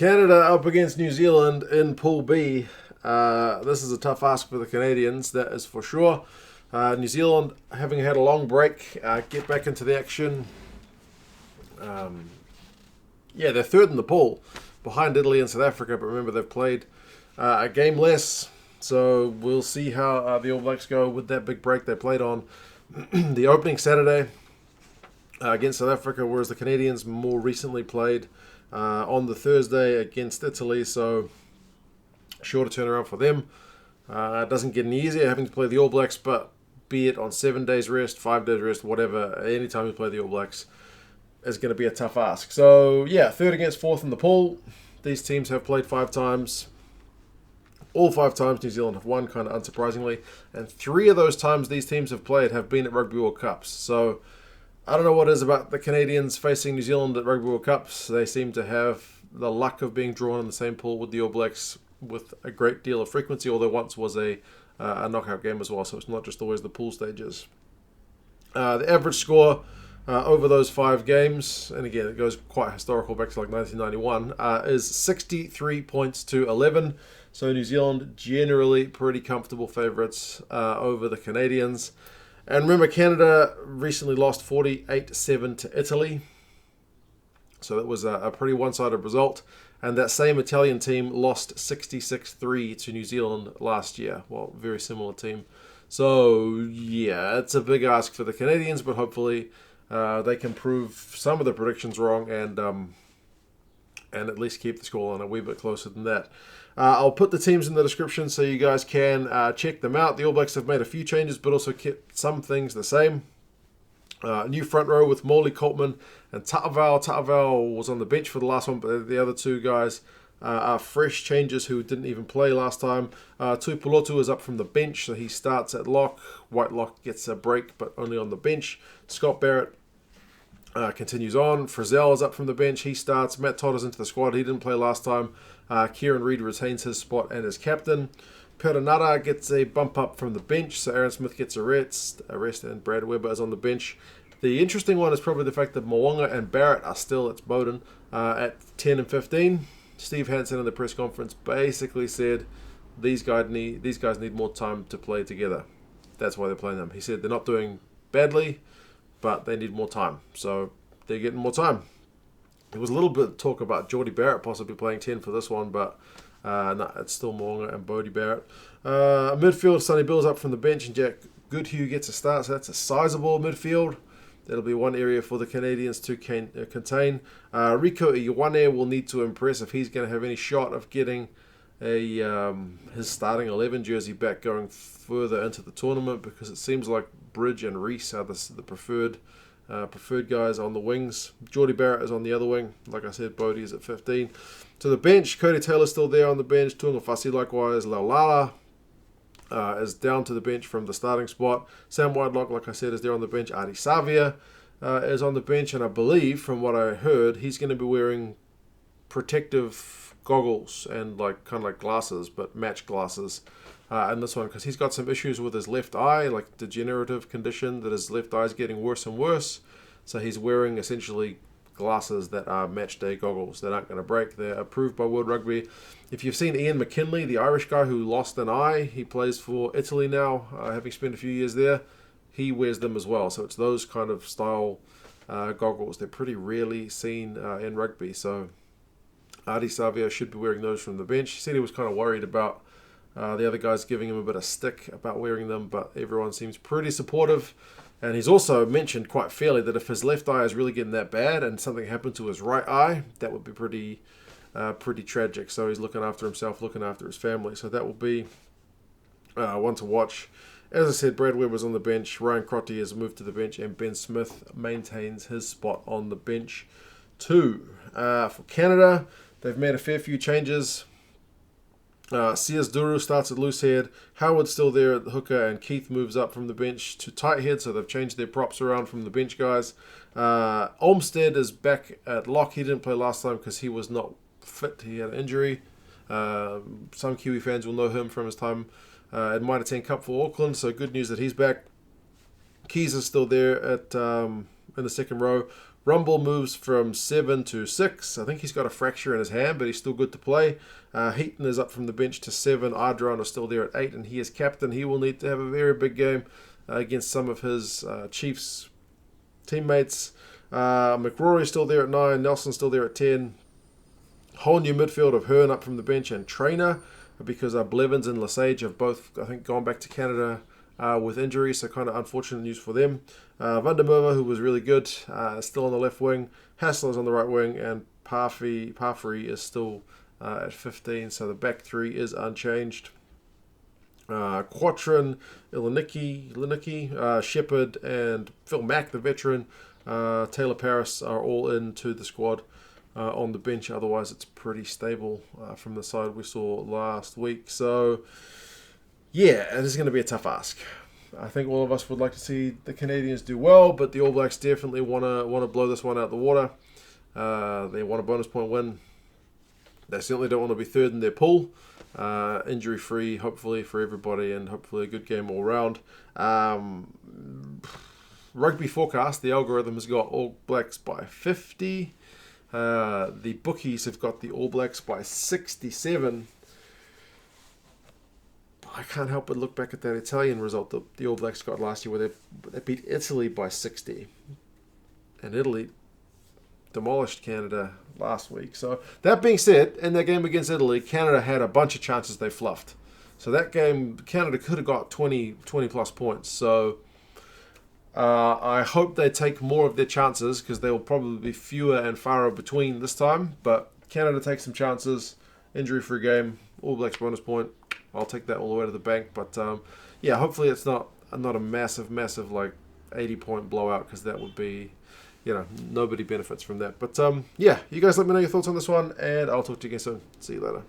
Canada up against New Zealand in Pool B. This is a tough ask for the Canadians, that is for sure. New Zealand, having had a long break, get back into the action. They're third in the pool, behind Italy and South Africa, but remember they've played a game less, so we'll see how the All Blacks go with that big break they played on the opening Saturday against South Africa, whereas the Canadians more recently played on the Thursday against Italy, so shorter turnaround for them. It doesn't get any easier having to play the All Blacks, but be it on 7 days rest, 5 days rest, whatever, anytime you play the All Blacks is going to be a tough ask. So, third against fourth in the pool. These teams have played 5 times. All 5 times New Zealand have won, kind of unsurprisingly. And 3 of those times these teams have played have been at Rugby World Cups. So, I don't know what it is about the Canadians facing New Zealand at Rugby World Cups. They seem to have the luck of being drawn in the same pool with the All Blacks with a great deal of frequency, although once was a knockout game as well, so it's not just always the pool stages. The average score over those 5 games, and again it goes quite historical back to like 1991, is 63 points to 11. So New Zealand generally pretty comfortable favourites over the Canadians. And remember, Canada recently lost 48-7 to Italy. So that was a pretty one-sided result. And that same Italian team lost 66-3 to New Zealand last year. Well, very similar team. So, it's a big ask for the Canadians, but hopefully they can prove some of the predictions wrong and at least keep the scoreline a wee bit closer than that. I'll put the teams in the description so you guys can check them out. The All Blacks have made a few changes, but also kept some things the same. New front row with Moli, Coltman, and Ta'avao. Ta'avao was on the bench for the last one, but the other 2 guys are fresh changes who didn't even play last time. Tuipulotu is up from the bench, so he starts at lock. Whitelock gets a break, but only on the bench. Scott Barrett continues on. Frizell is up from the bench. He starts. Matt Todd is into the squad. He didn't play last time. Kieran retains his spot and is captain. Perenara gets a bump up from the bench, so Aaron Smith gets a rest, and Brad Weber is on the bench. The interesting one is probably the fact that Mo'unga and Barrett are still at Beauden at 10 and 15. Steve Hansen in the press conference basically said these guys need more time to play together. That's why they're playing them. He said they're not doing badly, but they need more time. So they're getting more time. There was a little bit of talk about Jordie Barrett possibly playing 10 for this one, but no, it's still Mo'unga and Bodie Barrett. Midfield, Sonny Bill's up from the bench and Jack Goodhue gets a start, so that's a sizable midfield. That'll be one area for the Canadians to contain. Rieko Ioane will need to impress if he's going to have any shot of getting his starting 11 jersey back going further into the tournament, because it seems like Bridge and Reese are the preferred guys on the wings. Jordie Barrett is on the other wing. Like I said, Bodie is at 15. To the bench, Codie Taylor's still there on the bench. Tuangafasi likewise. Laulala is down to the bench from the starting spot. Sam Whitelock, like I said, is there on the bench. Ardie Savea is on the bench, and I believe, from what I heard, he's going to be wearing protective goggles and kind of like glasses, but match glasses in this one, because he's got some issues with his left eye, like degenerative condition that his left eye is getting worse and worse. So he's wearing essentially glasses that are match day goggles that aren't going to break. They're approved by World Rugby. If you've seen Ian McKinley, the Irish guy who lost an eye, he plays for Italy now, having spent a few years there. He wears them as well. So it's those kind of style goggles. They're pretty rarely seen in rugby. So Ardie Savea should be wearing those from the bench. He said he was kind of worried about the other guys giving him a bit of stick about wearing them, but everyone seems pretty supportive. And he's also mentioned quite fairly that if his left eye is really getting that bad and something happened to his right eye, that would be pretty tragic. So he's looking after himself, looking after his family. So that will be one to watch. As I said, Brad Weber's on the bench. Ryan Crotty has moved to the bench, and Ben Smith maintains his spot on the bench too. For Canada, they've made a fair few changes. Sears-Duru starts at loose head. Howard's still there at the hooker, and Keith moves up from the bench to tight head, so they've changed their props around from the bench guys. Olmstead is back at lock. He didn't play last time because he was not fit. He had an injury. Some Kiwi fans will know him from his time at Mitre 10 Cup for Auckland, so good news that he's back. Keys is still there at in the second row. Rumball moves from 7 to 6. I think he's got a fracture in his hand, but he's still good to play. Heaton is up from the bench to 7. Ardron is still there at 8, and he is captain. He will need to have a very big game against some of his Chiefs teammates. McRorie is still there at 9. Nelson's still there at 10. Whole new midfield of Hearn up from the bench and Trainer, because Blevins and Lesage have both, I think, gone back to Canada with injuries, so kind of unfortunate news for them. Van der Merwe, who was really good, still on the left wing. Hassler's on the right wing, and Parfrey is still at 15, so the back three is unchanged. Quatrin, Ilinicki, Shepherd, and Phil Mack, the veteran, Taylor Paris are all into the squad on the bench. Otherwise, it's pretty stable from the side we saw last week. So, yeah, it is going to be a tough ask. I think all of us would like to see the Canadians do well, but the All Blacks definitely want to blow this one out of the water. They want a bonus point win. They certainly don't want to be third in their pool. Injury-free, hopefully, for everybody, and hopefully a good game all round. Rugby forecast, the algorithm has got All Blacks by 50. The bookies have got the All Blacks by 67. I can't help but look back at that Italian result that the All Blacks got last year, where they beat Italy by 60. And Italy demolished Canada last week. So that being said, in that game against Italy, Canada had a bunch of chances they fluffed. So that game, Canada could have got 20 plus points. So I hope they take more of their chances, because they will probably be fewer and far between this time. But Canada takes some chances. Injury-free game. All Blacks bonus point. I'll take that all the way to the bank. But yeah, hopefully it's not a massive like 80-point blowout, because that would be, nobody benefits from that. But yeah, you guys let me know your thoughts on this one, and I'll talk to you again soon. See you later.